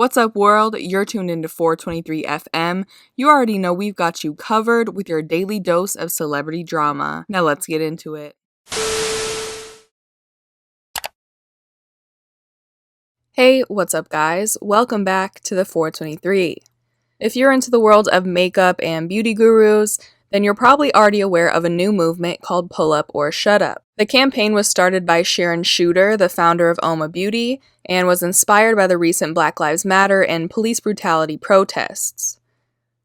What's up, world? You're tuned into 423 FM. You already know we've got you covered with your daily dose of celebrity drama. Now let's get into it. Hey, what's up, guys? Welcome back to the 423. If you're into the world of makeup and beauty gurus, then you're probably already aware of a new movement called Pull Up or Shut Up. The campaign was started by Sharon Chuter, the founder of UOMA Beauty, and was inspired by the recent Black Lives Matter and police brutality protests.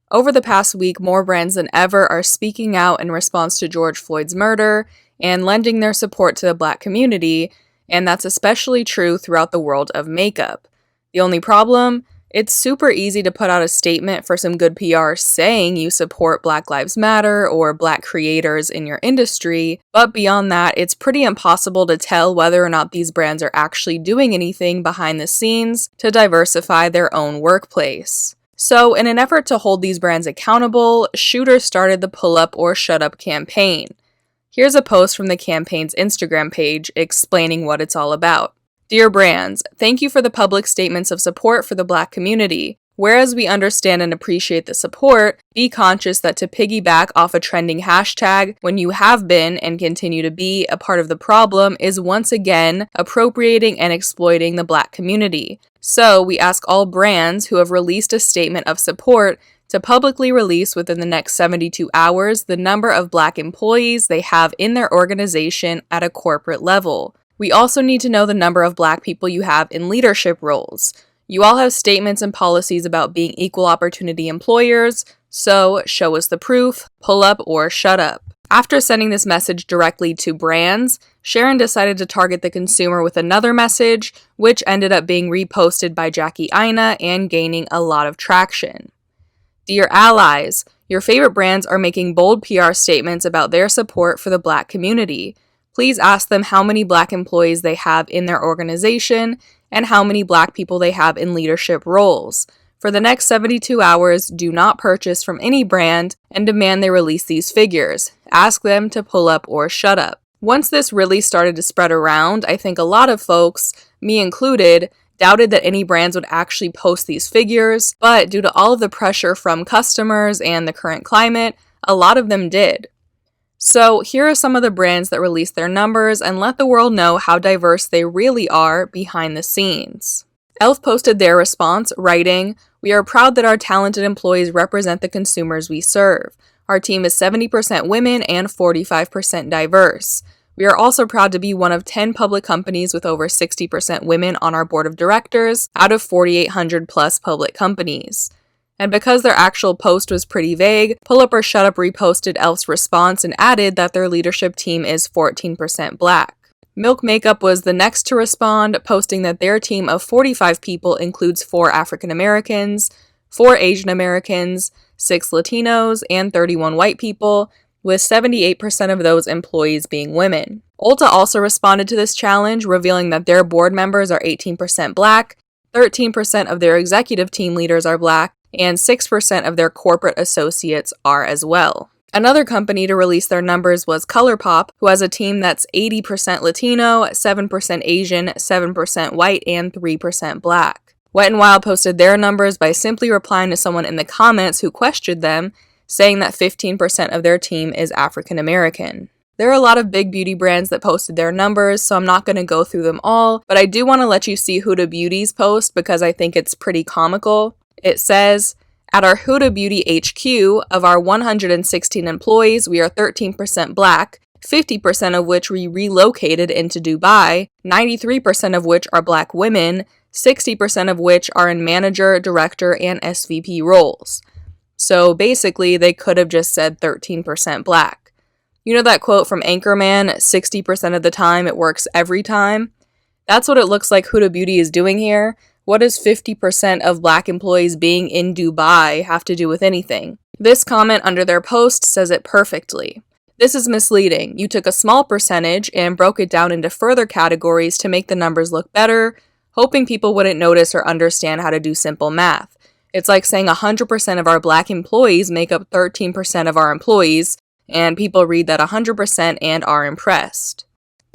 Over the past week, more brands than ever are speaking out in response to George Floyd's murder and lending their support to the Black community, and that's especially true throughout the world of makeup. The only problem? It's super easy to put out a statement for some good PR saying you support Black Lives Matter or Black creators in your industry, but beyond that, it's pretty impossible to tell whether or not these brands are actually doing anything behind the scenes to diversify their own workplace. So, in an effort to hold these brands accountable, Chuter started the Pull Up or Shut Up campaign. Here's a post from the campaign's Instagram page explaining what it's all about. Dear brands, thank you for the public statements of support for the Black community. Whereas we understand and appreciate the support, be conscious that to piggyback off a trending hashtag when you have been and continue to be a part of the problem is once again appropriating and exploiting the Black community. So we ask all brands who have released a statement of support to publicly release within the next 72 hours the number of Black employees they have in their organization at a corporate level. We also need to know the number of Black people you have in leadership roles. You all have statements and policies about being equal opportunity employers, so show us the proof, pull up or shut up. After sending this message directly to brands, Sharon decided to target the consumer with another message, which ended up being reposted by Jackie Aina and gaining a lot of traction. Dear allies, your favorite brands are making bold PR statements about their support for the Black community. Please ask them how many Black employees they have in their organization and how many Black people they have in leadership roles. For the next 72 hours, do not purchase from any brand and demand they release these figures. Ask them to pull up or shut up. Once this really started to spread around, I think a lot of folks, me included, doubted that any brands would actually post these figures, but due to all of the pressure from customers and the current climate, a lot of them did. So here are some of the brands that released their numbers and let the world know how diverse they really are behind the scenes. e.l.f. posted their response, writing, "We are proud that our talented employees represent the consumers we serve. Our team is 70% women and 45% diverse. We are also proud to be one of 10 public companies with over 60% women on our board of directors out of 4,800 plus public companies." And because their actual post was pretty vague, Pull Up or Shut Up reposted e.l.f.'s response and added that their leadership team is 14% Black. Milk Makeup was the next to respond, posting that their team of 45 people includes 4 African Americans, 4 Asian Americans, 6 Latinos, and 31 white people, with 78% of those employees being women. Ulta also responded to this challenge, revealing that their board members are 18% Black, 13% of their executive team leaders are Black, and 6% of their corporate associates are as well. Another company to release their numbers was Colourpop, who has a team that's 80% Latino, 7% Asian, 7% white, and 3% Black. Wet n Wild posted their numbers by simply replying to someone in the comments who questioned them, saying that 15% of their team is African American. There are a lot of big beauty brands that posted their numbers, so I'm not going to go through them all, but I do want to let you see Huda Beauty's post because I think it's pretty comical. It says, "At our Huda Beauty HQ, of our 116 employees, we are 13% Black, 50% of which we relocated into Dubai, 93% of which are Black women, 60% of which are in manager, director, and SVP roles." So basically, they could have just said 13% Black. You know that quote from Anchorman, 60% of the time it works every time? That's what it looks like Huda Beauty is doing here. What does 50% of Black employees being in Dubai have to do with anything? This comment under their post says it perfectly. This is misleading. You took a small percentage and broke it down into further categories to make the numbers look better, hoping people wouldn't notice or understand how to do simple math. It's like saying 100% of our Black employees make up 13% of our employees, and people read that 100% and are impressed.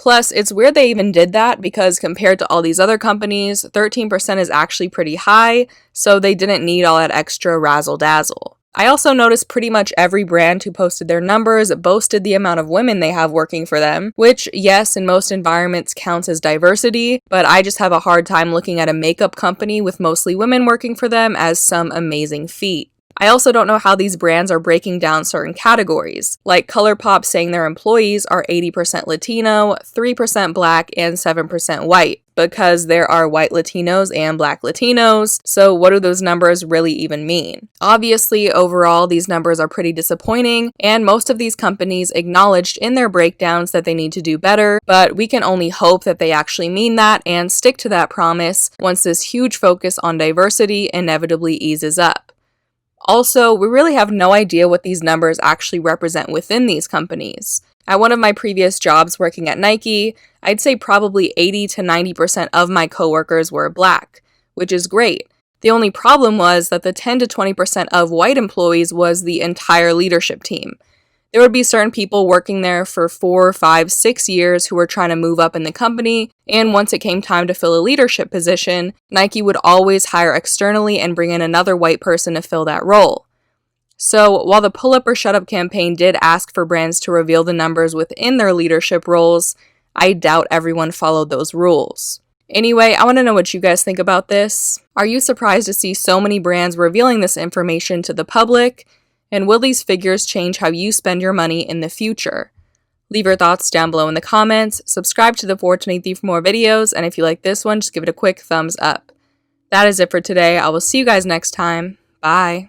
Plus, it's weird they even did that because compared to all these other companies, 13% is actually pretty high, so they didn't need all that extra razzle-dazzle. I also noticed pretty much every brand who posted their numbers boasted the amount of women they have working for them, which, yes, in most environments counts as diversity, but I just have a hard time looking at a makeup company with mostly women working for them as some amazing feat. I also don't know how these brands are breaking down certain categories, like Colourpop saying their employees are 80% Latino, 3% Black, and 7% white, because there are white Latinos and Black Latinos, so what do those numbers really even mean? Obviously, overall, these numbers are pretty disappointing, and most of these companies acknowledged in their breakdowns that they need to do better, but we can only hope that they actually mean that and stick to that promise once this huge focus on diversity inevitably eases up. Also, we really have no idea what these numbers actually represent within these companies. At one of my previous jobs working at Nike, I'd say probably 80 to 90% of my coworkers were Black, which is great. The only problem was that the 10 to 20% of white employees was the entire leadership team. There would be certain people working there for 4, 5, 6 years who were trying to move up in the company, and once it came time to fill a leadership position, Nike would always hire externally and bring in another white person to fill that role. So, while the Pull Up or Shut Up campaign did ask for brands to reveal the numbers within their leadership roles, I doubt everyone followed those rules. Anyway, I want to know what you guys think about this. Are you surprised to see so many brands revealing this information to the public? And will these figures change how you spend your money in the future? Leave your thoughts down below in the comments, subscribe to the 423 for more videos, and if you like this one, just give it a quick thumbs up. That is it for today. I will see you guys next time. Bye.